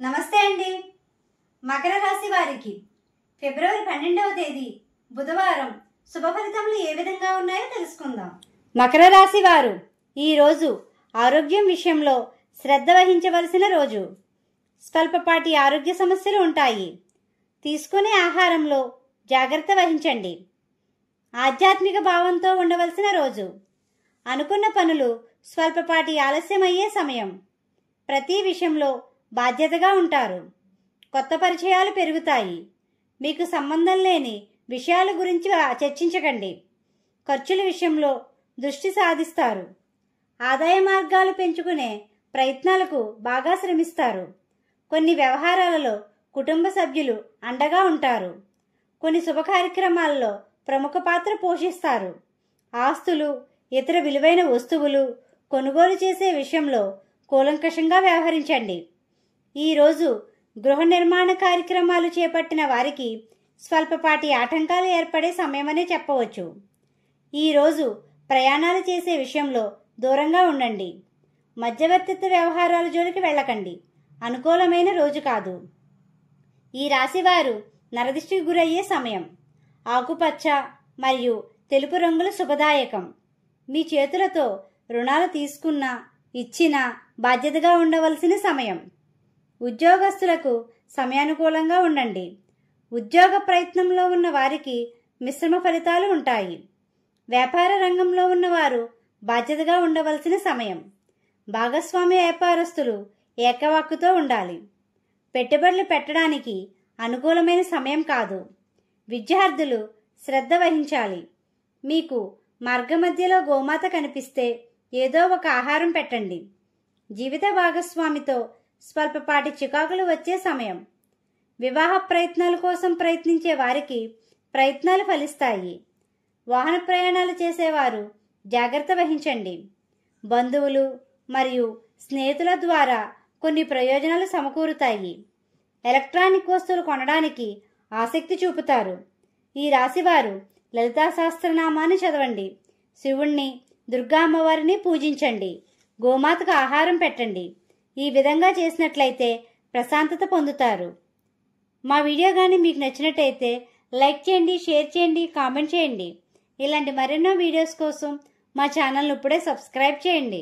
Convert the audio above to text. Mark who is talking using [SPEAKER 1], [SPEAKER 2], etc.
[SPEAKER 1] నమస్తే అండి. మకర రాశి వారికి ఫిబ్రవరి 12వ తేదీ బుధవారం శుభ ఫలితములు ఏ విధంగా ఉన్నాయో తెలుసుకుందాం. మకర రాశి వారు ఈరోజు ఆరోగ్యం విషయంలో శ్రద్ధ వహించవలసిన రోజు. స్వల్పపాటి ఆరోగ్య సమస్యలు ఉంటాయి. తీసుకునే ఆహారంలో జాగ్రత్త వహించండి. ఆధ్యాత్మిక భావంతో ఉండవలసిన రోజు. అనుకున్న పనులు స్వల్పపాటి ఆలస్యమయ్యే సమయం. ప్రతి విషయంలో బాధ్యతగా ఉంటారు. కొత్త పరిచయాలు పెరుగుతాయి. మీకు సంబంధం లేని విషయాల గురించి చర్చించకండి. ఖర్చుల విషయంలో దృష్టి సాధిస్తారు. ఆదాయ మార్గాలు పెంచుకునే ప్రయత్నాలకు బాగా శ్రమిస్తారు. కొన్ని వ్యవహారాలలో కుటుంబ సభ్యులు అండగా ఉంటారు. కొన్ని శుభ కార్యక్రమాల్లో ప్రముఖ పాత్ర పోషిస్తారు. ఆస్తులు, ఇతర విలువైన వస్తువులు కొనుగోలు చేసే విషయంలో కూలంకషంగా వ్యవహరించండి. ఈరోజు గృహ నిర్మాణ కార్యక్రమాలు చేపట్టిన వారికి స్వల్పపాటి ఆటంకాలు ఏర్పడే సమయమనే చెప్పవచ్చు. ఈరోజు ప్రయాణాలు చేసే విషయంలో దూరంగా ఉండండి. మధ్యవర్తిత్వ వ్యవహారాల జోలికి వెళ్ళకండి. అనుకూలమైన రోజు కాదు. ఈ రాశివారు నరదిష్టికి గురయ్యే సమయం. ఆకుపచ్చ మరియు తెలుపు రంగుల శుభదాయకం. మీ చేతులతో రుణాలు తీసుకున్నా ఇచ్చినా బాధ్యతగా ఉండవలసిన సమయం. ఉద్యోగస్తులకు సమయానుకూలంగా ఉండండి. ఉద్యోగ ప్రయత్నంలో ఉన్న వారికి మిశ్రమ ఫలితాలు ఉంటాయి. వ్యాపార రంగంలో ఉన్నవారు బాధ్యతగా ఉండవలసిన సమయం. భాగస్వామి వ్యాపారస్తులు ఏకవాక్కుతో ఉండాలి. పెట్టుబడులు పెట్టడానికి అనుకూలమైన సమయం కాదు. విద్యార్థులు శ్రద్ధ వహించాలి. మీకు మార్గమధ్యలో గోమాత కనిపిస్తే ఏదో ఒక ఆహారం పెట్టండి. జీవిత భాగస్వామితో స్వల్పపాటి చికాకులు వచ్చే సమయం. వివాహ ప్రయత్నాల కోసం ప్రయత్నించే వారికి ప్రయత్నాలు ఫలిస్తాయి. వాహన ప్రయాణాలు చేసేవారు జాగ్రత్త వహించండి. బంధువులు మరియు స్నేహితుల ద్వారా కొన్ని ప్రయోజనాలు సమకూరుతాయి. ఎలక్ట్రానిక్ వస్తువులు కొనడానికి ఆసక్తి చూపుతారు. ఈ రాశివారు లలితా సహస్రనామాన్ని చదవండి. శివుణ్ణి, దుర్గా అమ్మవారిని పూజించండి. గోమాతకు ఆహారం పెట్టండి. ఈ విధంగా చేసినట్లయితే ప్రశాంతత పొందుతారు. మా వీడియో కానీ మీకు నచ్చినట్టయితే లైక్ చేయండి, షేర్ చేయండి, కామెంట్ చేయండి. ఇలాంటి మరెన్నో వీడియోస్ కోసం మా ఛానల్ను ఇప్పుడే సబ్స్క్రైబ్ చేయండి.